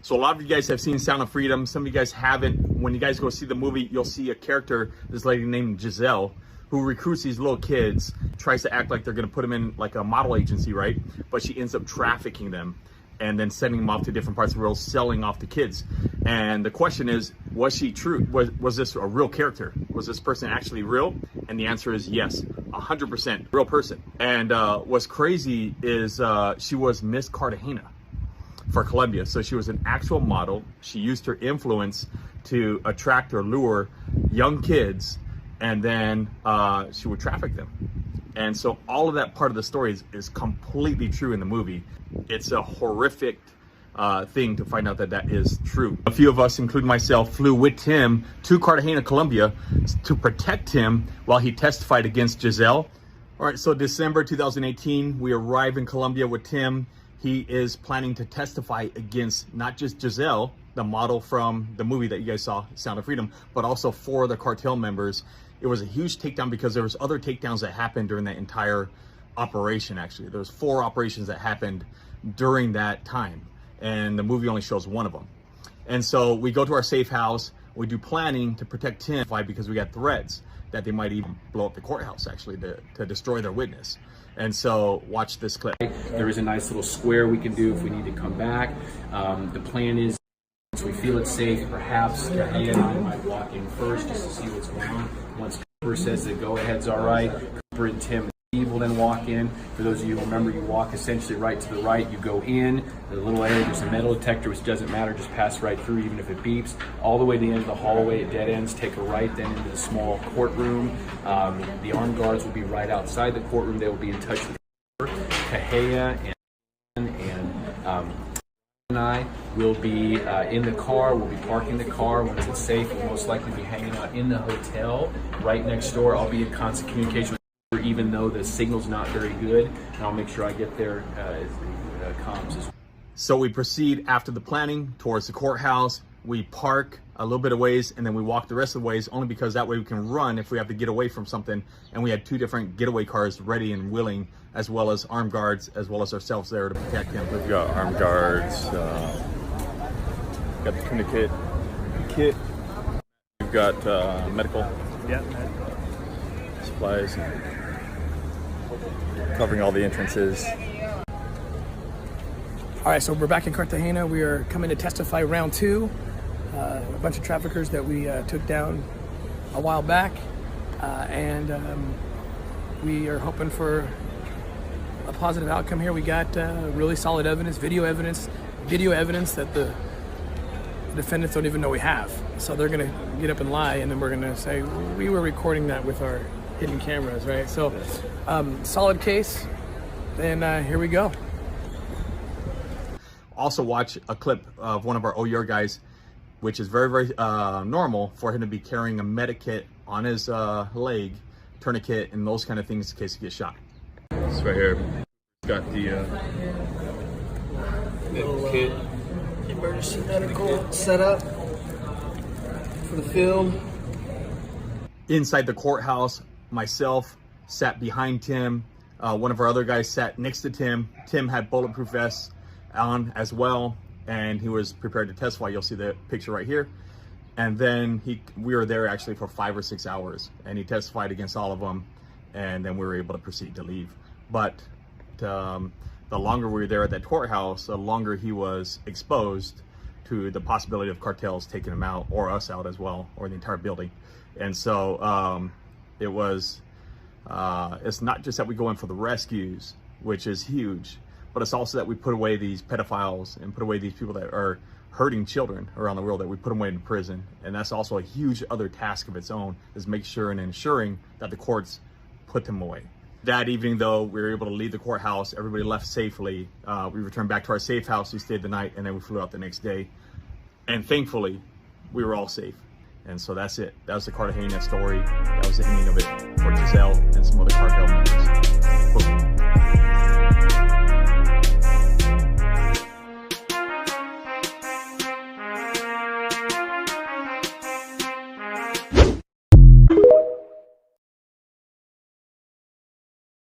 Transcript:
So a lot of you guys have seen Sound of Freedom. Some of you guys haven't. When you guys go see the movie, you'll see a character, this lady named Giselle, who recruits these little kids, tries to act like they're gonna put them in like a model agency, right? But she ends up trafficking them and then sending them off to different parts of the world, selling off the kids. And the question is, was she true? Was this a real character? Was this person actually real? And the answer is yes, 100% real person. And what's crazy is she was Miss Cartagena for Colombia. So she was an actual model. She used her influence to attract or lure young kids, and then she would traffic them. And so all of that part of the story is completely true in the movie. It's a horrific thing to find out that that is true. A few of us, including myself, flew with Tim to Cartagena, Colombia to protect him while he testified against Giselle. All right, so December 2018, we arrive in Colombia with Tim. He is planning to testify against not just Giselle, the model from the movie that you guys saw, Sound of Freedom, but also 4 of the cartel members. It was a huge takedown because there was other takedowns that happened during that entire operation. Actually, there was 4 operations that happened during that time, and the movie only shows one of them. And so we go to our safe house. We do planning to protect Tim because we got threats that they might even blow up the courthouse, actually, to destroy their witness. And so watch this clip. There is a nice little square we can do if we need to come back. The plan is, once we feel it's safe, perhaps Ian might walk in first just to see what's going on. Once Cooper says the go-ahead's all right, Cooper and Tim and Steve will then walk in. For those of you who remember, you walk essentially right to the right. You go in, the little area, there's a metal detector, which doesn't matter, just pass right through even if it beeps. All the way to the end of the hallway, it dead ends, take a right then into the small courtroom. The armed guards will be right outside the courtroom. They will be in touch with Kahea and I will be in the car. We'll be parking the car. Once it's safe, we'll most likely be hanging out in the hotel right next door. I'll be in constant communication with her, even though the signal's not very good, and I'll make sure I get their comms as well. So we proceed after the planning towards the courthouse. We park a little bit of ways, and then we walk the rest of the ways, only because that way we can run if we have to get away from something. And we had 2 different getaway cars ready and willing, as well as armed guards, as well as ourselves there to protect him. We've got armed guards, got the tourniquet kit, we've got medical supplies, covering all the entrances. All right, so we're back in Cartagena. We are coming to testify round 2. A bunch of traffickers that we took down a while back, and we are hoping for a positive outcome here. We got really solid evidence, video evidence that the defendants don't even know we have. So they're gonna get up and lie, and then we're gonna say we were recording that with our hidden cameras, right? So solid case, and here we go. Also watch a clip of one of our OER guys, which is very, very normal for him to be carrying a medikit on his leg, tourniquet, and those kind of things in case he gets shot. This right here, got the kit. Emergency medical set up for the field. Inside the courthouse, myself sat behind Tim. One of our other guys sat next to Tim. Tim had bulletproof vests on as well, and he was prepared to testify. You'll see the picture right here. And then we were there actually for 5 or 6 hours, and he testified against all of them, and then we were able to proceed to leave. But the longer we were there at that courthouse, the longer he was exposed to the possibility of cartels taking him out, or us out as well, or the entire building. And so it was it's not just that we go in for the rescues, which is huge, but it's also that we put away these pedophiles and put away these people that are hurting children around the world, that we put them away in prison. And that's also a huge other task of its own, is make sure and ensuring that the courts put them away. That evening, though, we were able to leave the courthouse. Everybody left safely. We returned back to our safe house. We stayed the night, and then we flew out the next day. And thankfully, we were all safe. And so that's it. That was the Cartagena story. That was the ending of it for Giselle and some other cartel members.